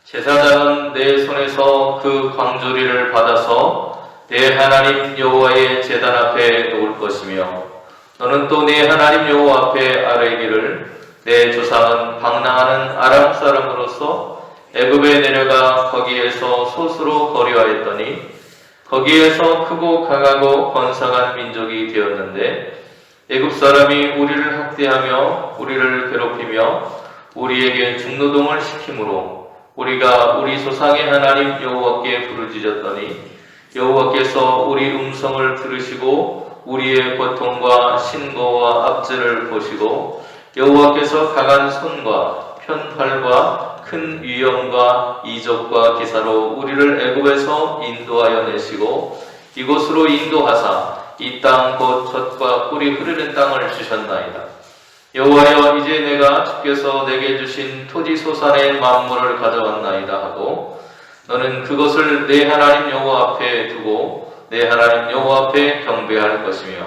제사장은 내 손에서 그 광주리를 받아서 내 하나님 여호와의 제단 앞에 놓을 것이며 너는 또 내 하나님 여호와 앞에 아뢰기를 내 조상은 방랑하는 아람 사람으로서 애굽에 내려가 거기에서 솥으로 거류하였더니 거기에서 크고 강하고 번성한 민족이 되었는데 애굽 사람이 우리를 학대하며 우리를 괴롭히며 우리에게 중노동을 시키므로 우리가 우리 조상의 하나님 여호와께 부르짖었더니 여호와께서 우리 음성을 들으시고 우리의 고통과 신고와 압제를 보시고 여호와께서 강한 손과 편팔과 큰 위엄과 이적과 기사로 우리를 애굽에서 인도하여 내시고 이곳으로 인도하사 이 땅 곧 젖과 꿀이 흐르는 땅을 주셨나이다. 여호와여, 이제 내가 주께서 내게 주신 토지 소산의 만물을 가져왔나이다 하고 너는 그것을 내 하나님 여호와 앞에 두고 내 하나님 여호와 앞에 경배할 것이며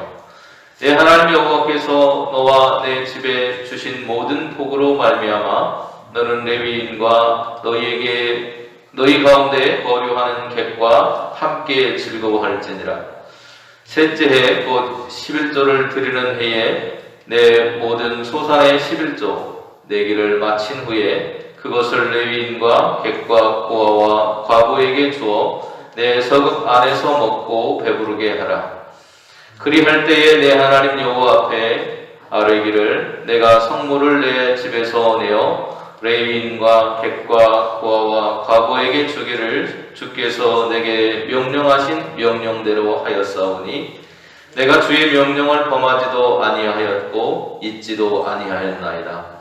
내 하나님 여호와께서 너와 내 집에 주신 모든 복으로 말미암아 너는 레위인과 너희 가운데 거류하는 객과 함께 즐거워할지니라. 셋째 해 곧 11조를 드리는 해에 내 모든 소산의 11조 내기를 마친 후에 그것을 레위인과 객과 고아와 과부에게 주어 내 서급 안에서 먹고 배부르게 하라. 그리할 때에 내 하나님 여호와 앞에 아뢰기를 내가 성물을 내 집에서 내어 레위인과 객과 고아와 과부에게 주기를 주께서 내게 명령하신 명령대로 하였사오니 내가 주의 명령을 범하지도 아니하였고 잊지도 아니하였나이다.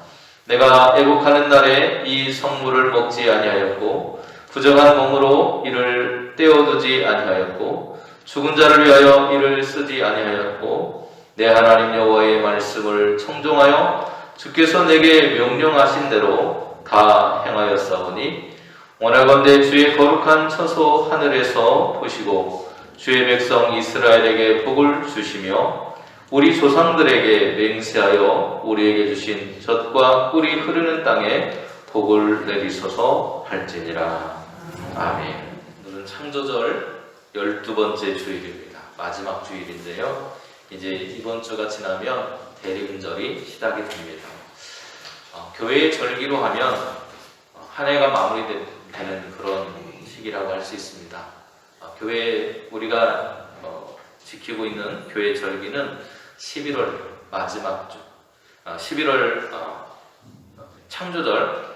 내가 애국하는 날에 이 성물을 먹지 아니하였고 부정한 몸으로 이를 떼어두지 아니하였고 죽은 자를 위하여 이를 쓰지 아니하였고 내 하나님 여호와의 말씀을 청종하여 주께서 내게 명령하신 대로 다 행하였사오니 원하건대 주의 거룩한 처소 하늘에서 보시고 주의 백성 이스라엘에게 복을 주시며 우리 조상들에게 맹세하여 우리에게 주신 젖과 꿀이 흐르는 땅에 복을 내리소서 할지니라. 아멘. 오늘은 창조절 12번째 주일입니다. 마지막 주일인데요. 이제 이번 주가 지나면 대림절이 시작이 됩니다. 교회의 절기로 하면 한 해가 마무리되는 그런 시기라고 할 수 있습니다. 교회 우리가 지키고 있는 교회 절기는 11월 마지막 주, 11월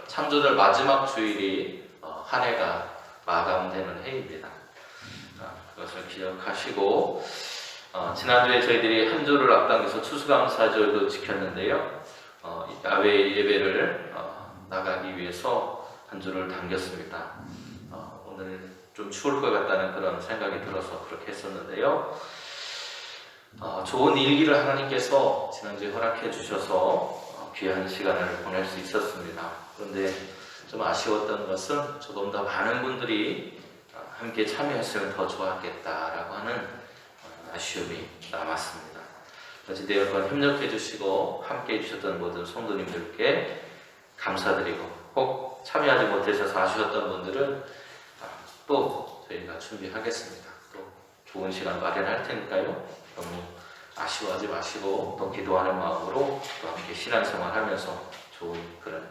창조절 마지막 주일이 한 해가 마감되는 해입니다. 그것을 기억하시고 지난주에 저희들이 한 주를 앞당겨서 추수감사절도 지켰는데요. 야외 예배를 나가기 위해서 한 주를 당겼습니다. 오늘 좀 추울 것 같다는 그런 생각이 들어서 그렇게 했었는데요. 좋은 일기를 하나님께서 지난주에 허락해 주셔서 귀한 시간을 보낼 수 있었습니다. 그런데 좀 아쉬웠던 것은 조금 더 많은 분들이 함께 참여했으면 더 좋았겠다라고 하는 아쉬움이 남았습니다. 어찌되었건 협력해 주시고 함께 해주셨던 모든 성도님들께 감사드리고 혹 참여하지 못하셔서 아쉬웠던 분들은 또 저희가 준비하겠습니다. 또 좋은 시간 마련할 테니까요. 너무 아쉬워하지 마시고 또 기도하는 마음으로 또 함께 신앙생활 하면서 좋은 그런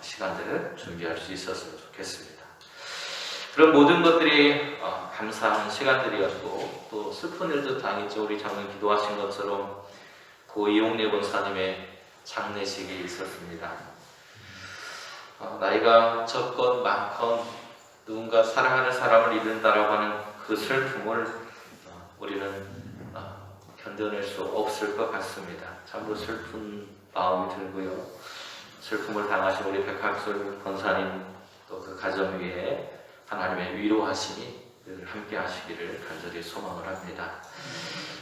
시간들을 준비할 수 있었으면 좋겠습니다. 그런 모든 것들이 감사한 시간들이었고 또 슬픈 일도 당했죠. 우리 장로님 기도하신 것처럼 고 이용래 권사님의 장례식이 있었습니다. 나이가 적건 많건 누군가 사랑하는 사람을 잃는다라고 하는 그 슬픔을 우리는 견뎌낼 수 없을 것 같습니다. 참으로 슬픈 마음이 들고요. 슬픔을 당하신 우리 백학술 권사님 또 그 가정 위에 하나님의 위로하심이 늘 함께 하시기를 간절히 소망을 합니다.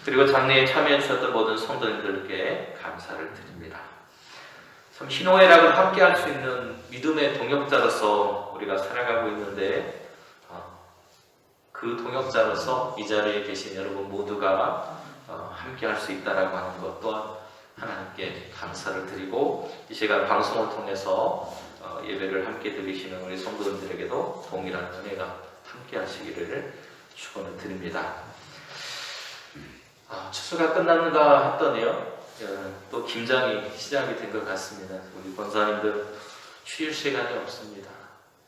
그리고 장례에 참여해 주셨던 모든 성도님들께 감사를 드립니다. 참 희노애락을 함께 할 수 있는 믿음의 동역자로서 우리가 살아가고 있는데 그 동역자로서 이 자리에 계신 여러분 모두가 함께 할 수 있다라고 하는 것 또한 하나님께 감사를 드리고 이 시간 방송을 통해서 예배를 함께 드리시는 우리 성도님들에게도 동일한 은혜가 함께 하시기를 축원을 드립니다. 추수가 끝났는가 했더니요, 또 김장이 시작이 된 것 같습니다. 우리 권사님들 쉴 시간이 없습니다.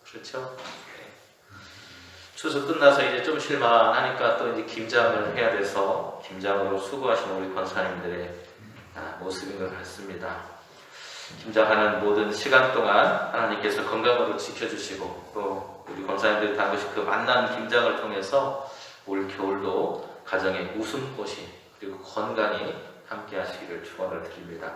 그렇죠? 추수 끝나서 이제 좀 쉴만하니까 또 이제 김장을 해야 돼서 김장으로 수고하시는 우리 권사님들의 모습인 것 같습니다. 김장하는 모든 시간 동안 하나님께서 건강으로 지켜주시고 또 우리 권사님들이 담그신 그 만난 김장을 통해서 올 겨울도 가정의 웃음꽃이 그리고 건강이 함께 하시기를 축원을 드립니다.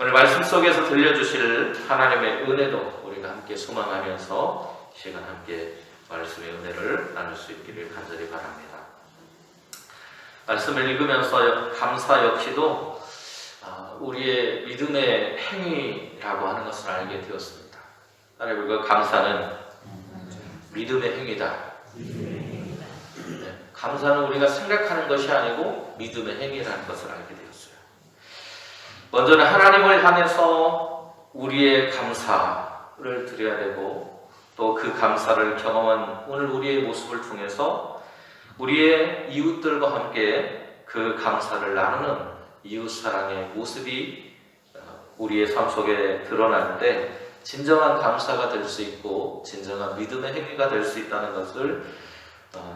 오늘 말씀 속에서 들려주실 하나님의 은혜도 우리가 함께 소망하면서 시간 함께 말씀의 은혜를 나눌 수 있기를 간절히 바랍니다. 말씀을 읽으면서 감사 역시도 우리의 믿음의 행위라고 하는 것을 알게 되었습니다. 따라해 볼까요? 감사는 믿음의 행위다. 감사는 우리가 생각하는 것이 아니고 믿음의 행위라는 것을 알게 되었어요. 먼저는 하나님을 향해서 우리의 감사를 드려야 되고 또 그 감사를 경험한 오늘 우리의 모습을 통해서 우리의 이웃들과 함께 그 감사를 나누는 이웃사랑의 모습이 우리의 삶 속에 드러날 때 진정한 감사가 될 수 있고 진정한 믿음의 행위가 될 수 있다는 것을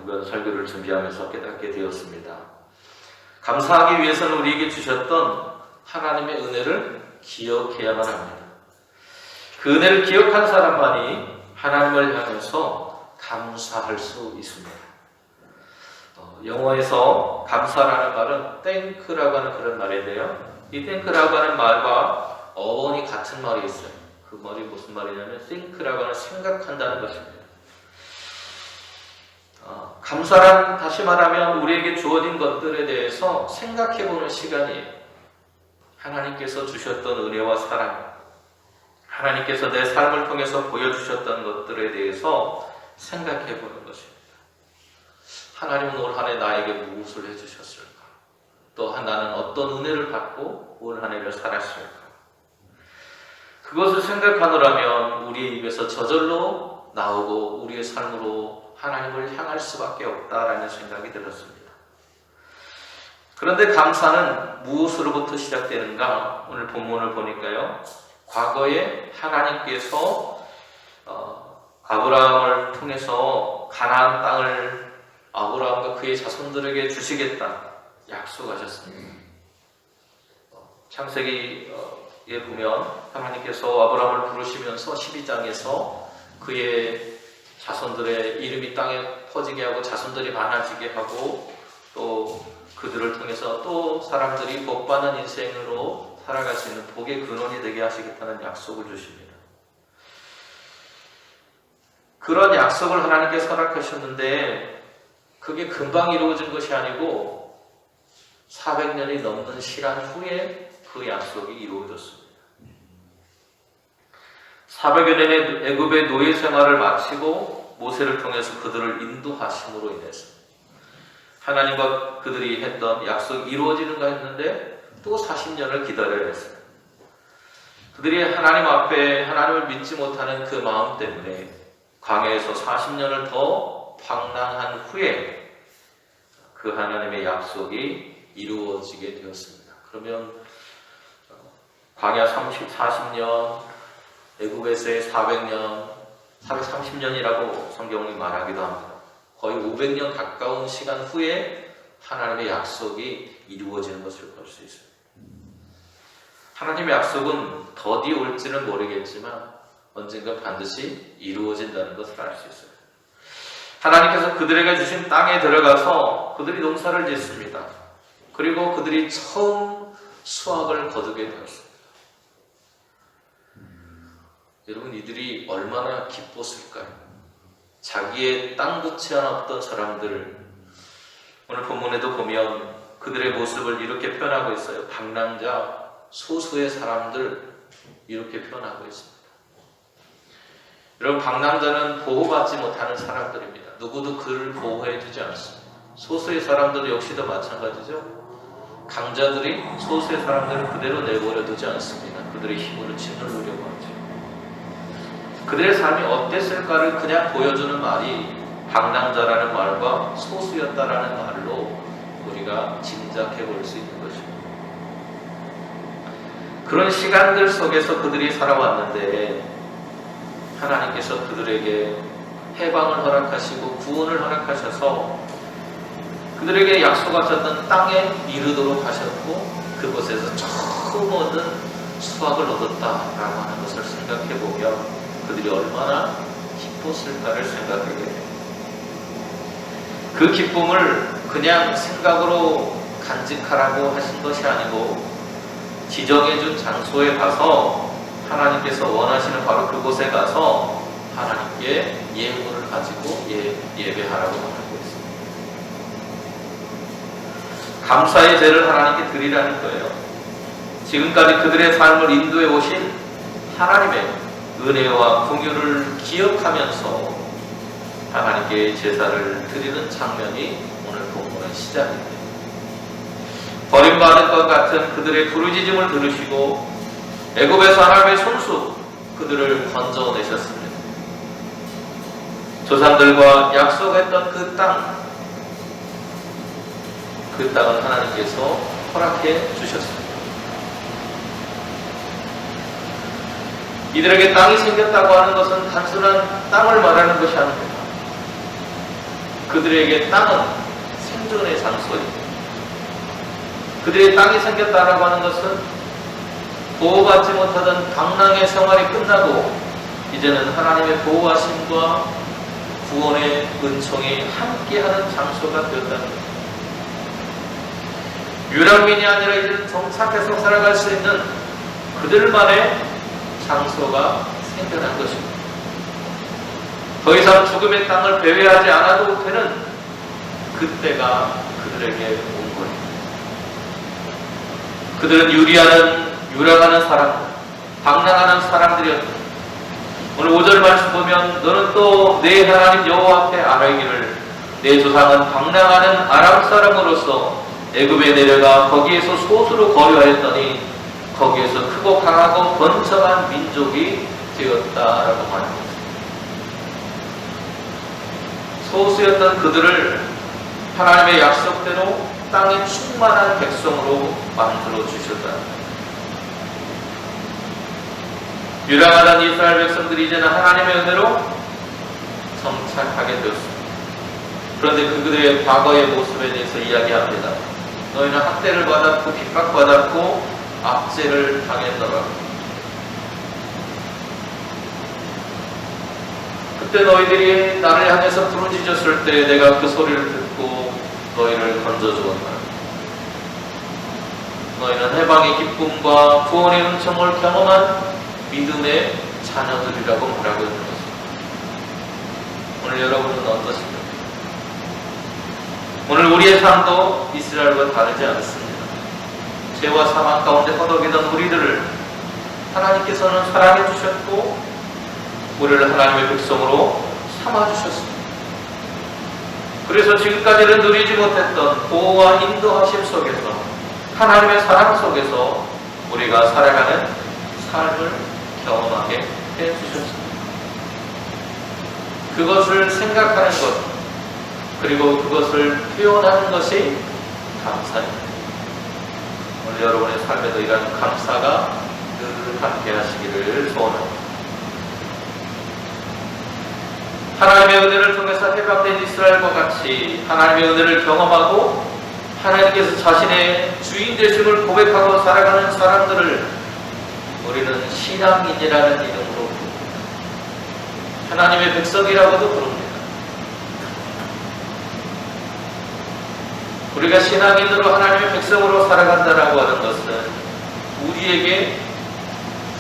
이번 설교를 준비하면서 깨닫게 되었습니다. 감사하기 위해서는 우리에게 주셨던 하나님의 은혜를 기억해야만 합니다. 그 은혜를 기억한 사람만이 하나님을 향해서 감사할 수 있습니다. 영어에서 감사라는 말은 땡크라고 하는 그런 말인데요. 이 땡크라고 하는 말과 어원이 같은 말이 있어요. 그 말이 무슨 말이냐면 think라고 하는 생각한다는 것입니다. 감사란 다시 말하면 우리에게 주어진 것들에 대해서 생각해보는 시간이에요. 하나님께서 주셨던 은혜와 사랑, 하나님께서 내 삶을 통해서 보여주셨던 것들에 대해서 생각해보는 것입니다. 하나님은 올 한 해 나에게 무엇을 해주셨을까? 또한 나는 어떤 은혜를 받고 올 한 해를 살았을까? 그것을 생각하노라면 우리의 입에서 저절로 나오고 우리의 삶으로 하나님을 향할 수밖에 없다라는 생각이 들었습니다. 그런데 감사는 무엇으로부터 시작되는가? 오늘 본문을 보니까요. 과거에 하나님께서 아브라함을 통해서 가나안 땅을 아브라함과 그의 자손들에게 주시겠다 약속하셨습니다. 창세기에 보면 하나님께서 아브라함을 부르시면서 12장에서 그의 자손들의 이름이 땅에 퍼지게 하고 자손들이 많아지게 하고 또 그들을 통해서 또 사람들이 복받는 인생으로 살아갈 수 있는 복의 근원이 되게 하시겠다는 약속을 주십니다. 그런 약속을 하나님께서 허락하셨는데 그게 금방 이루어진 것이 아니고 400년이 넘는 시간 후에 그 약속이 이루어졌습니다. 400여 년의 애굽의 노예 생활을 마치고 모세를 통해서 그들을 인도하심으로 인해서 하나님과 그들이 했던 약속이 이루어지는가 했는데 또 40년을 기다려야 했어요. 그들이 하나님 앞에 하나님을 믿지 못하는 그 마음 때문에 광야에서 40년을 더 방랑한 후에 그 하나님의 약속이 이루어지게 되었습니다. 그러면 광야 40년, 애굽에서의 400년, 430년이라고 성경이 말하기도 합니다. 거의 500년 가까운 시간 후에 하나님의 약속이 이루어지는 것을 볼 수 있습니다. 하나님의 약속은 더디 올지는 모르겠지만 언젠가 반드시 이루어진다는 것을 알 수 있어요. 하나님께서 그들에게 주신 땅에 들어가서 그들이 농사를 짓습니다. 그리고 그들이 처음 수확을 거두게 되었습니다. 여러분, 이들이 얼마나 기뻤을까요? 자기의 땅도 채워나 없던 사람들, 오늘 본문에도 보면 그들의 모습을 이렇게 표현하고 있어요. 방랑자, 소수의 사람들, 이렇게 표현하고 있습니다. 여러분, 방랑자는 보호받지 못하는 사람들입니다. 누구도 그를 보호해주지 않습니다. 소수의 사람들도 역시도 마찬가지죠. 강자들이 소수의 사람들을 그대로 내버려 두지 않습니다. 그들의 힘으로 짓누르려고 하죠. 그들의 삶이 어땠을까를 그냥 보여주는 말이 방랑자라는 말과 소수였다라는 말로 우리가 짐작해 볼 수 있는 것입니다. 그런 시간들 속에서 그들이 살아왔는데 하나님께서 그들에게 해방을 허락하시고 구원을 허락하셔서 그들에게 약속하셨던 땅에 이르도록 하셨고 그곳에서 처음 얻은 수확을 얻었다라고 하는 것을 생각해 보면 그들이 얼마나 기뻤을까를 생각하게 됩니다. 그 기쁨을 그냥 생각으로 간직하라고 하신 것이 아니고 지정해준 장소에 가서 하나님께서 원하시는 바로 그곳에 가서 하나님께 예물을 가지고 예배하라고 하고 있습니다. 감사의 제를 하나님께 드리라는 거예요. 지금까지 그들의 삶을 인도해 오신 하나님의 은혜와 긍휼을 기억하면서 하나님께 제사를 드리는 장면이 오늘 본문의 시작입니다. 버림받은 것 같은 그들의 부르짖음을 들으시고 애굽에서 하나님의 손수 그들을 건져내셨습니다. 조상들과 약속했던 그 땅을 하나님께서 허락해 주셨습니다. 이들에게 땅이 생겼다고 하는 것은 단순한 땅을 말하는 것이 아닙니다. 그들에게 땅은 생존의 장소입니다. 그들의 땅이 생겼다라고 하는 것은 보호받지 못하던 방랑의 생활이 끝나고 이제는 하나님의 보호하심과 구원의 은총이 함께하는 장소가 되었다는 것. 유랑민이 아니라 이제는 정착해서 살아갈 수 있는 그들만의 장소가 생겨난 것입니다. 더 이상 죽음의 땅을 배회하지 않아도 되는 그때가 그들에게 온 거예요. 그들은 유랑하는 사람, 방랑하는 사람들이었다. 오늘 5절 말씀 보면 너는 또 내 하나님 여호와 앞에 아뢰기를 내 조상은 방랑하는 아람 사람으로서 애굽에 내려가 거기에서 소수로 거류하였더니 거기에서 크고 강하고 번성한 민족이 되었다라고 말합니다. 소수였던 그들을 하나님의 약속대로 땅에 충만한 백성으로 만들어 주셨다. 유랑하던 이스라엘 백성들이 이제는 하나님의 은혜로 정착하게 되었습니다. 그런데 그들의 과거의 모습에 대해서 이야기합니다. 너희는 학대를 받았고 핍박받았고 압제를 당했더라. 그때 너희들이 나를 향해서 부르짖었을 때 내가 그 소리를 듣고 너희를 건져주었다. 너희는 해방의 기쁨과 구원의 은총을 경험한 믿음의 자녀들이라고 말하고 있는 것입니다. 오늘 여러분은 어떠십니까? 오늘 우리의 삶도 이스라엘과 다르지 않습니다. 죄와 사망 가운데 허덕이던 우리들을 하나님께서는 사랑해 주셨고 우리를 하나님의 백성으로 삼아주셨습니다. 그래서 지금까지는 누리지 못했던 보호와 인도하심 속에서 하나님의 사랑 속에서 우리가 살아가는 삶을 경험하게 해주셨습니다. 그것을 생각하는 것 그리고 그것을 표현하는 것이 감사입니다. 오늘 여러분의 삶에도 이런 감사가 늘 함께 하시기를 소원합니다. 하나님의 은혜를 통해서 해방된 이스라엘과 같이 하나님의 은혜를 경험하고 하나님께서 자신의 주인 되심을 고백하고 살아가는 사람들을 우리는 신앙인이라는 이름으로 부릅니다. 하나님의 백성이라고도 부릅니다. 우리가 신앙인으로 하나님의 백성으로 살아간다라고 하는 것은 우리에게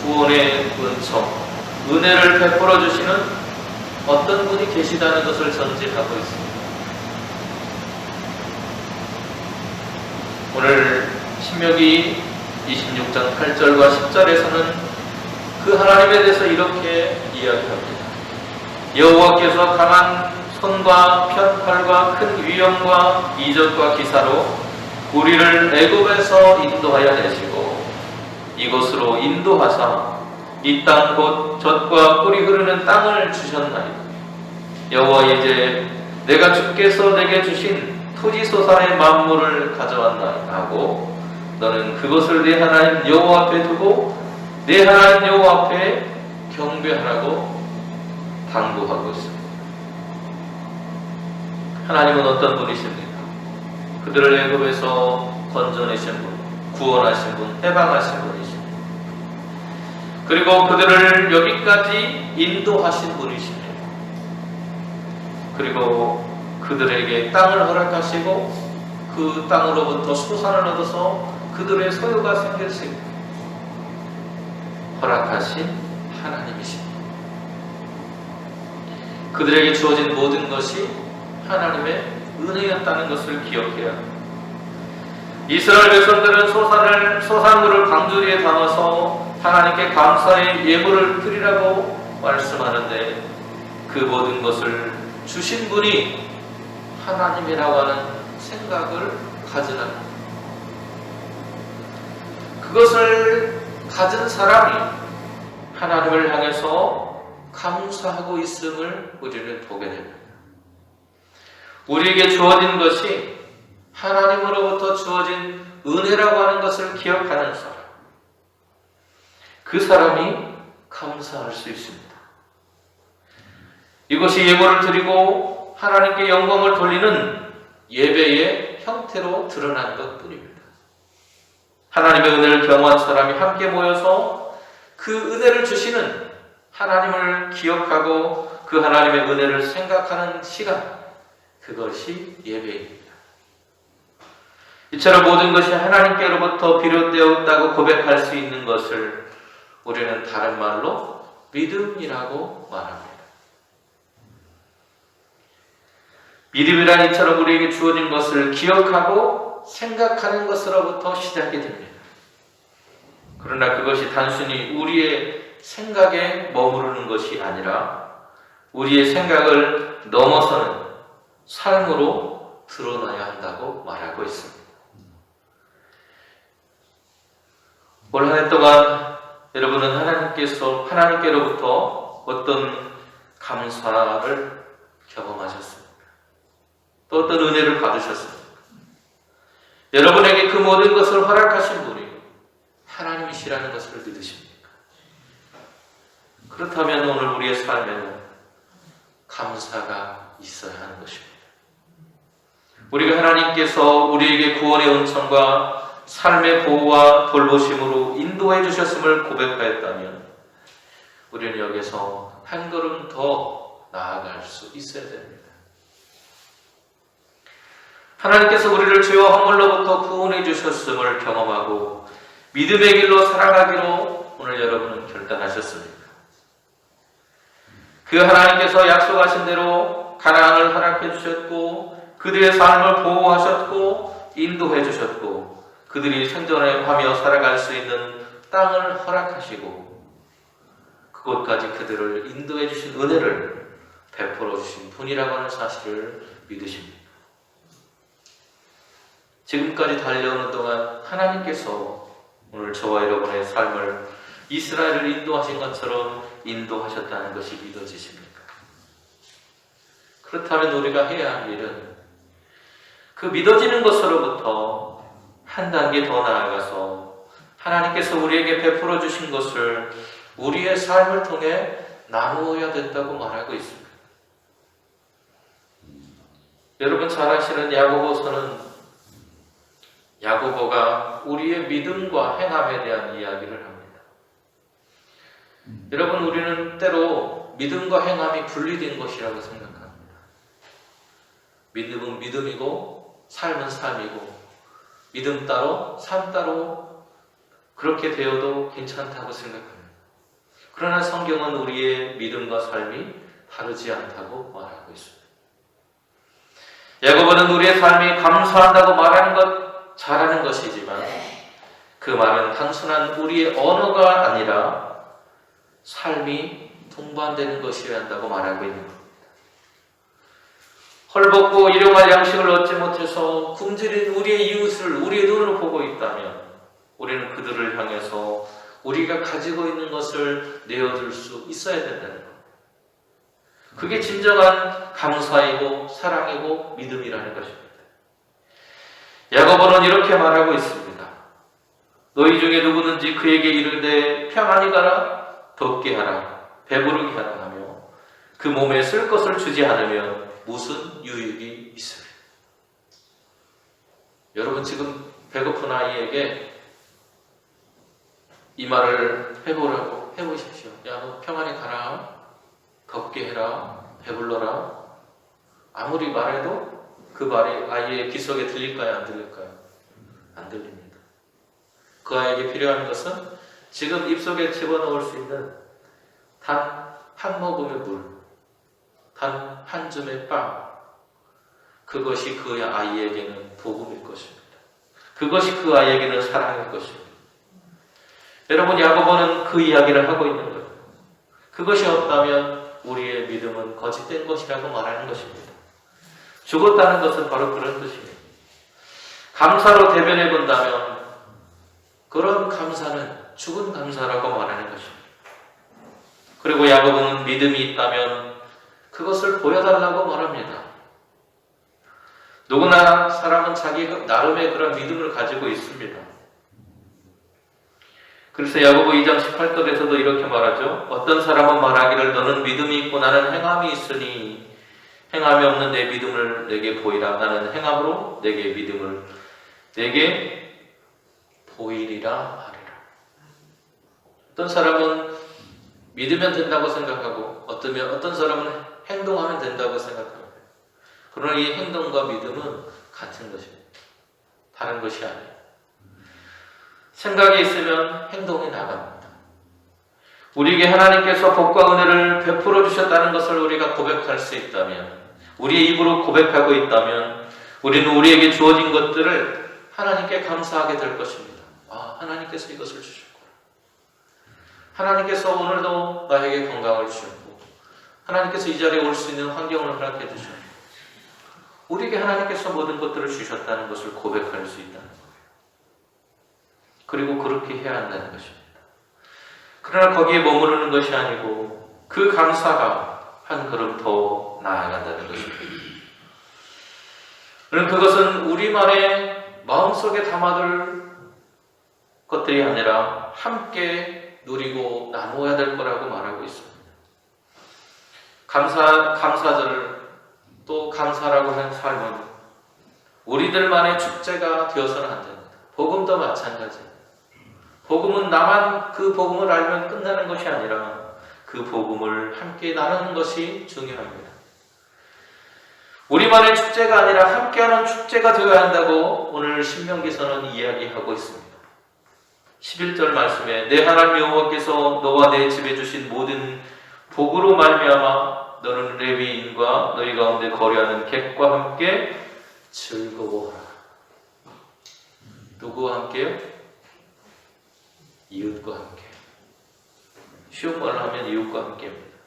구원의 은총, 은혜를 베풀어 주시는 어떤 분이 계시다는 것을 전제하고 있습니다. 오늘 신명기 26장 8절과 10절에서는 그 하나님에 대해서 이렇게 이야기합니다. 여호와께서 강한 손과 편팔과 큰 위엄과 이적과 기사로 우리를 애굽에서 인도하여 내시고 이곳으로 인도하사 이 땅 곧 젖과 꿀이 흐르는 땅을 주셨나이다. 여호와 이제 내가 주께서 내게 주신 토지소산의 만물을 가져왔나이다 하고 너는 그것을 내 하나님 여호와 앞에 두고 내 하나님 여호와 앞에 경배하라고 당부하고 있습니다. 하나님은 어떤 분이십니까? 그들을 애굽에서 건져내신 분, 구원하신 분, 해방하신 분이십니다. 그리고 그들을 여기까지 인도하신 분이십니다. 그리고 그들에게 땅을 허락하시고 그 땅으로부터 소산을 얻어서 그들의 소유가 생길 수 있게 허락하신 하나님이십니다. 그들에게 주어진 모든 것이 하나님의 은혜였다는 것을 기억해야 합니다. 이스라엘 백성들은 소산물을 광주리에 담아서 하나님께 감사의 예물을 드리라고 말씀하는데 그 모든 것을 주신 분이 하나님이라고 하는 생각을 가지는 그것을 가진 사람이 하나님을 향해서 감사하고 있음을 우리는 보게 됩니다. 우리에게 주어진 것이 하나님으로부터 주어진 은혜라고 하는 것을 기억하는 사람, 그 사람이 감사할 수 있습니다. 이것이 예물을 드리고 하나님께 영광을 돌리는 예배의 형태로 드러난 것뿐입니다. 하나님의 은혜를 경험한 사람이 함께 모여서 그 은혜를 주시는 하나님을 기억하고 그 하나님의 은혜를 생각하는 시간, 그것이 예배입니다. 이처럼 모든 것이 하나님께로부터 비롯되었다고 고백할 수 있는 것을 우리는 다른 말로 믿음이라고 말합니다. 믿음이란 이처럼 우리에게 주어진 것을 기억하고 생각하는 것으로부터 시작이 됩니다. 그러나 그것이 단순히 우리의 생각에 머무르는 것이 아니라 우리의 생각을 넘어서는 삶으로 드러나야 한다고 말하고 있습니다. 올 한 해 동안 여러분은 하나님께로부터 어떤 감사를 경험하셨습니까? 또 어떤 은혜를 받으셨습니까? 여러분에게 그 모든 것을 허락하신 분이 하나님이시라는 것을 믿으십니까? 그렇다면 오늘 우리의 삶에는 감사가 있어야 하는 것입니다. 우리가 하나님께서 우리에게 구원의 은총과 삶의 보호와 돌보심으로 인도해 주셨음을 고백하였다면 우리는 여기서 한 걸음 더 나아갈 수 있어야 됩니다. 하나님께서 우리를 죄와 허물로부터 구원해 주셨음을 경험하고 믿음의 길로 살아가기로 오늘 여러분은 결단하셨습니까? 그 하나님께서 약속하신 대로 가나안을 허락해 주셨고 그들의 삶을 보호하셨고 인도해 주셨고 그들이 생존하며 살아갈 수 있는 땅을 허락하시고 그곳까지 그들을 인도해 주신 은혜를 베풀어 주신 분이라고 하는 사실을 믿으십니까? 지금까지 달려오는 동안 하나님께서 오늘 저와 여러분의 삶을 이스라엘을 인도하신 것처럼 인도하셨다는 것이 믿어지십니까? 그렇다면 우리가 해야 할 일은 그 믿어지는 것으로부터 한 단계 더 나아가서 하나님께서 우리에게 베풀어 주신 것을 우리의 삶을 통해 나누어야 된다고 말하고 있습니다. 여러분 잘 아시는 야고보서는 야고보가 우리의 믿음과 행함에 대한 이야기를 합니다. 여러분 우리는 때로 믿음과 행함이 분리된 것이라고 생각합니다. 믿음은 믿음이고 삶은 삶이고 믿음 따로 삶 따로 그렇게 되어도 괜찮다고 생각합니다. 그러나 성경은 우리의 믿음과 삶이 다르지 않다고 말하고 있습니다. 야고보는 우리의 삶이 감사한다고 말하는 것 잘하는 것이지만 그 말은 단순한 우리의 언어가 아니라 삶이 동반되는 것이어야 한다고 말하고 있는 겁니다. 헐벗고 일용할 양식을 얻지 못해서 굶주린 우리의 이웃을 우리의 눈으로 보고 있다면 우리는 그들을 향해서 우리가 가지고 있는 것을 내어줄 수 있어야 된다는 것. 그게 진정한 감사이고 사랑이고 믿음이라는 것입니다. 야고보는 이렇게 말하고 있습니다. 너희 중에 누구든지 그에게 이르되 평안히 가라, 덥게 하라, 배부르게 하라 하며 그 몸에 쓸 것을 주지 않으면 무슨 유익이 있으리요. 여러분 지금 배고픈 아이에게 이 말을 해보라고 해보십시오. 야, 너 평안히 가라, 덥게 해라, 배불러라. 아무리 말해도 그 말이 아이의 귀 속에 들릴까요? 안 들릴까요? 안 들립니다. 그 아이에게 필요한 것은 지금 입속에 집어넣을 수 있는 단 한 모금의 물, 단 한 줌의 빵, 그것이 그 아이에게는 복음일 것입니다. 그것이 그 아이에게는 사랑일 것입니다. 여러분, 야고보는 그 이야기를 하고 있는 거예요. 그것이 없다면 우리의 믿음은 거짓된 것이라고 말하는 것입니다. 죽었다는 것은 바로 그런 뜻입니다. 감사로 대변해 본다면 그런 감사는 죽은 감사라고 말하는 것입니다. 그리고 야고보는 믿음이 있다면 그것을 보여달라고 말합니다. 누구나 사람은 자기 나름의 그런 믿음을 가지고 있습니다. 그래서 야고보 2장 18절에서도 이렇게 말하죠. 어떤 사람은 말하기를 너는 믿음이 있고 나는 행함이 있으니 행함이 없는 내 믿음을 내게 보이라. 나는 행함으로 내게 믿음을 내게 보이리라 하리라. 어떤 사람은 믿으면 된다고 생각하고 어떤 사람은 행동하면 된다고 생각합니다. 그러나 이 행동과 믿음은 같은 것입니다. 다른 것이 아니에요. 생각이 있으면 행동이 나갑니다. 우리에게 하나님께서 복과 은혜를 베풀어 주셨다는 것을 우리가 고백할 수 있다면, 우리의 입으로 고백하고 있다면 우리는 우리에게 주어진 것들을 하나님께 감사하게 될 것입니다. 아, 하나님께서 이것을 주셨구나. 하나님께서 오늘도 나에게 건강을 주셨고 하나님께서 이 자리에 올 수 있는 환경을 허락해 주셨고 우리에게 하나님께서 모든 것들을 주셨다는 것을 고백할 수 있다는 거예요. 그리고 그렇게 해야 한다는 것입니다. 그러나 거기에 머무르는 것이 아니고 그 감사가 한 걸음 더 나아간다는 것입니다. 그것은 우리만의 마음속에 담아둘 것들이 아니라 함께 누리고 나누어야 될 거라고 말하고 있습니다. 감사절 또 감사라고 하는 삶은 우리들만의 축제가 되어서는 안 됩니다. 복음도 마찬가지입니다. 복음은 나만 그 복음을 알면 끝나는 것이 아니라 그 복음을 함께 나누는 것이 중요합니다. 우리만의 축제가 아니라 함께하는 축제가 되어야 한다고 오늘 신명기서는 이야기하고 있습니다. 11절 말씀에 내 하나님 여호와께서 너와 내 집에 주신 모든 복으로 말미암아 너는 레위인과 너희 가운데 거류하는 객과 함께 즐거워하라. 누구와 함께요? 이웃과 함께. 쉬운 말로 하면 이웃과 함께입니다.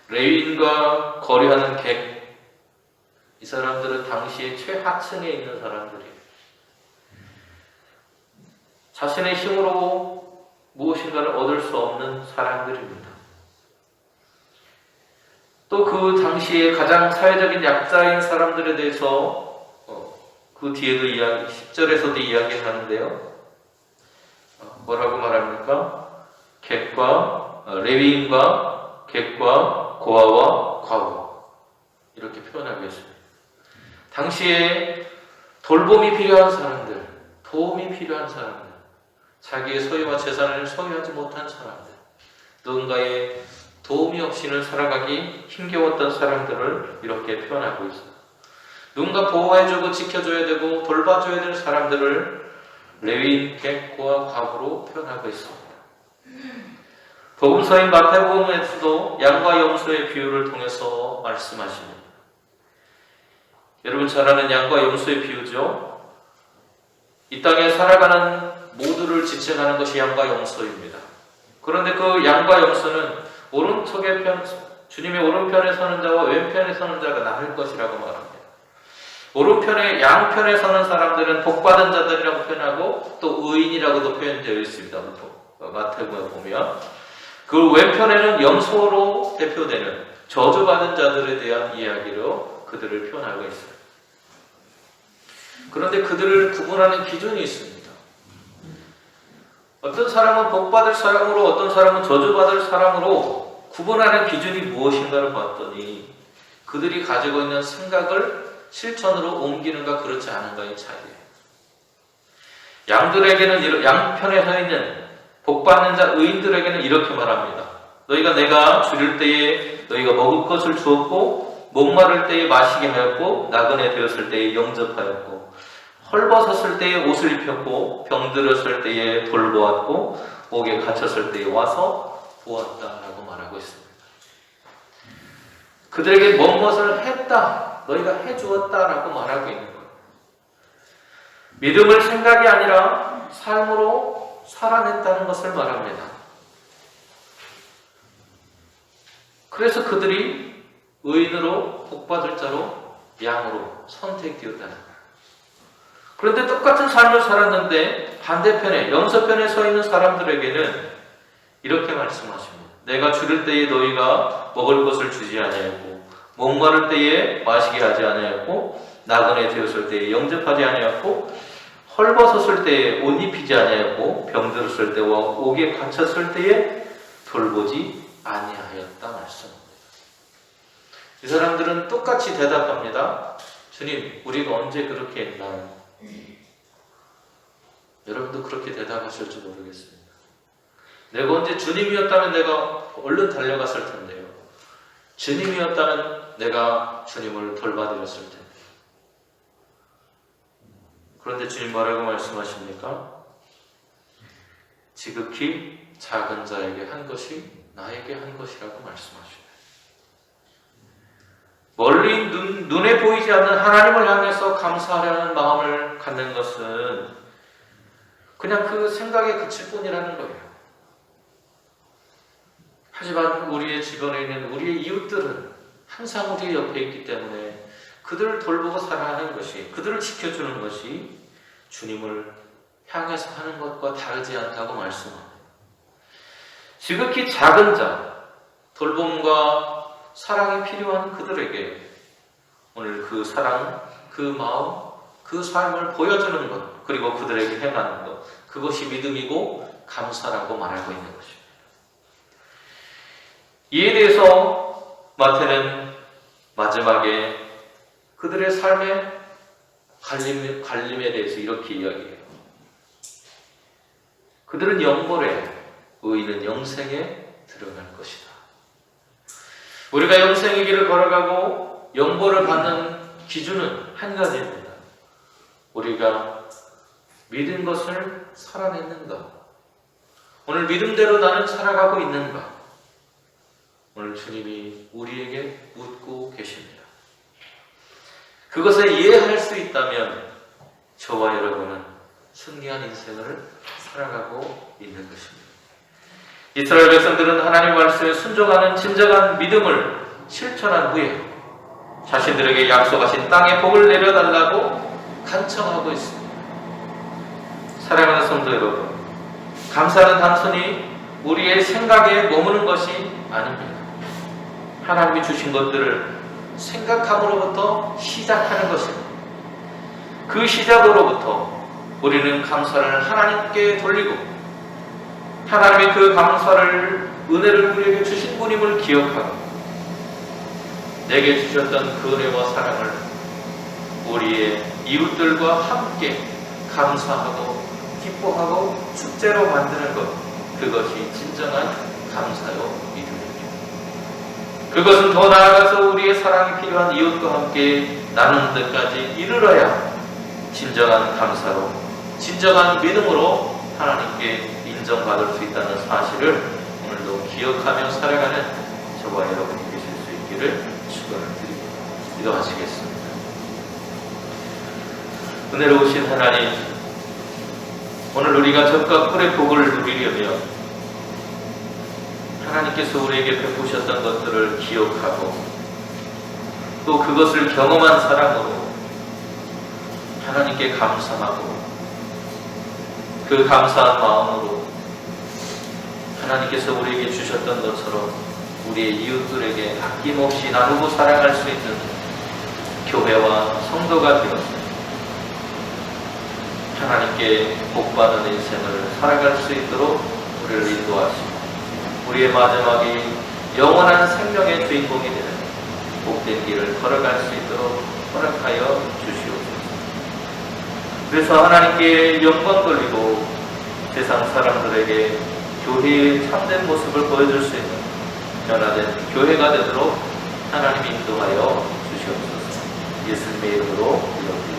레위인과 거류하는 객, 이 사람들은 당시에 최하층에 있는 사람들이에요. 자신의 힘으로 무엇인가를 얻을 수 없는 사람들입니다. 또 그 당시에 가장 사회적인 약자인 사람들에 대해서 그 뒤에도 10절에서도 이야기를 하는데요. 뭐라고 말합니까? 객과 레위인과 객과 고아와 과부 이렇게 표현하고 있습니다. 당시에 돌봄이 필요한 사람들, 도움이 필요한 사람들, 자기의 소유와 재산을 소유하지 못한 사람들, 누군가의 도움이 없이는 살아가기 힘겨웠던 사람들을 이렇게 표현하고 있습니다. 누군가 보호해주고 지켜줘야 되고 돌봐줘야 될 사람들을 레위인, 객, 고아, 과부로 표현하고 있습니다. 복음서인 마태복음에서도 양과 염소의 비유를 통해서 말씀하십니다. 여러분 잘 아는 양과 염소의 비유죠. 이 땅에 살아가는 모두를 지칭하는 것이 양과 염소입니다. 그런데 그 양과 염소는 오른쪽의 편, 주님의 오른편에 서는 자와 왼편에 서는 자가 나을 것이라고 말합니다. 오른편에 양편에 서는 사람들은 복받은 자들이라고 표현하고 또 의인이라고도 표현되어 있습니다. 보통. 마태복음에 보면 그 왼편에는 염소로 대표되는 저주받은 자들에 대한 이야기로 그들을 표현하고 있어요. 그런데 그들을 구분하는 기준이 있습니다. 어떤 사람은 복받을 사람으로, 어떤 사람은 저주받을 사람으로 구분하는 기준이 무엇인가를 봤더니 그들이 가지고 있는 생각을 실천으로 옮기는가 그렇지 않은가의 차이예요. 양들에게는, 양편에 서 있는 복받는 자 의인들에게는 이렇게 말합니다. 너희가 내가 줄일 때에 너희가 먹을 것을 주었고, 목마를 때에 마시게 하였고, 나그네 되었을 때에 영접하였고, 헐벗었을 때에 옷을 입혔고, 병들었을 때에 돌보았고, 옥에 갇혔을 때에 와서 보았다라고 말하고 있습니다. 그들에게 무엇을 했다, 너희가 해주었다라고 말하고 있는 거예요. 믿음을 생각이 아니라 삶으로 살아냈다는 것을 말합니다. 그래서 그들이 의인으로 복받을 자로 양으로 선택되었다는 거예요. 그런데 똑같은 삶을 살았는데 반대편에 염소편에 서 있는 사람들에게는 이렇게 말씀하십니다. 내가 줄일 때에 너희가 먹을 것을 주지 아니하였고, 목마를 때에 마시게 하지 아니하였고, 나그네 되었을 때에 영접하지 아니하였고, 헐벗었을 때에 옷 입히지 아니하였고, 병들었을 때와 옥에 갇혔을 때에 돌보지 아니하였다 말씀합니다. 이 사람들은 똑같이 대답합니다. 주님, 우리가 언제 그렇게 했나요? 여러분도 그렇게 대답하실지 모르겠습니다. 내가 언제 주님이었다면 내가 얼른 달려갔을 텐데요. 주님이었다면 내가 주님을 돌봐드렸을 텐데. 그런데 주님 뭐라고 말씀하십니까? 지극히 작은 자에게 한 것이 나에게 한 것이라고 말씀하십니다. 멀리 눈에 보이지 않는 하나님을 향해서 감사하려는 마음을 갖는 것은 그냥 그 생각에 그칠 뿐이라는 거예요. 하지만 우리의 주변에 있는 우리의 이웃들은 항상 우리 옆에 있기 때문에 그들을 돌보고 살아가는 것이, 그들을 지켜주는 것이 주님을 향해서 하는 것과 다르지 않다고 말씀합니다. 지극히 작은 자, 돌봄과 사랑이 필요한 그들에게 오늘 그 사랑, 그 마음, 그 삶을 보여주는 것, 그리고 그들에게 행하는 것, 그것이 믿음이고 감사라고 말하고 있는 것입니다. 이에 대해서 마태는 마지막에 그들의 삶의 갈림에 대해서 이렇게 이야기해요. 그들은 영벌에, 의인은 영생에 들어갈 것이다. 우리가 영생의 길을 걸어가고 영벌을 받는 기준은 한 가지입니다. 우리가 믿은 것을 살아냈는가? 오늘 믿음대로 나는 살아가고 있는가? 오늘 주님이 우리에게 묻고 계십니다. 그것에 이해할 수 있다면 저와 여러분은 승리한 인생을 살아가고 있는 것입니다. 이스라엘 백성들은 하나님 말씀에 순종하는 진정한 믿음을 실천한 후에 자신들에게 약속하신 땅의 복을 내려달라고 간청하고 있습니다. 사랑하는 성도 여러분, 감사는 단순히 우리의 생각에 머무는 것이 아닙니다. 하나님이 주신 것들을 생각함으로부터 시작하는 것입니다. 그 시작으로부터 우리는 감사를 하나님께 돌리고 하나님의 그 감사를, 은혜를 우리에게 주신 분임을 기억하고 내게 주셨던 그 은혜와 사랑을 우리의 이웃들과 함께 감사하고 기뻐하고 축제로 만드는 것, 그것이 진정한 감사요 믿음입니다. 그것은 더 나아가서 우리의 사랑이 필요한 이웃과 함께 나누는 데까지 이르러야 진정한 감사로, 진정한 믿음으로 하나님께 인정받을 수 있다는 사실을 오늘도 기억하며 살아가는 저와 여러분이 되실 수 있기를 축원을 드립니다. 기도하시겠습니다. 은혜로우신 하나님, 오늘 우리가 젖과 꿀의 복을 누리려면 하나님께서 우리에게 베푸셨던 것들을 기억하고 또 그것을 경험한 사람으로 하나님께 감사하고 그 감사한 마음으로 하나님께서 우리에게 주셨던 것처럼 우리의 이웃들에게 아낌없이 나누고 사랑할 수 있는 교회와 성도가 되어서 하나님께 복받는 인생을 살아갈 수 있도록 우리를 인도하시고 우리의 마지막이 영원한 생명의 주인공이 되는 복된 길을 걸어갈 수 있도록 허락하여 주시옵소서. 그래서 하나님께 영광 돌리고 세상 사람들에게 교회의 참된 모습을 보여줄 수 있는 변화된 교회가 되도록 하나님 인도하여 주시옵소서. 예수님의 이름으로 기도드립니다.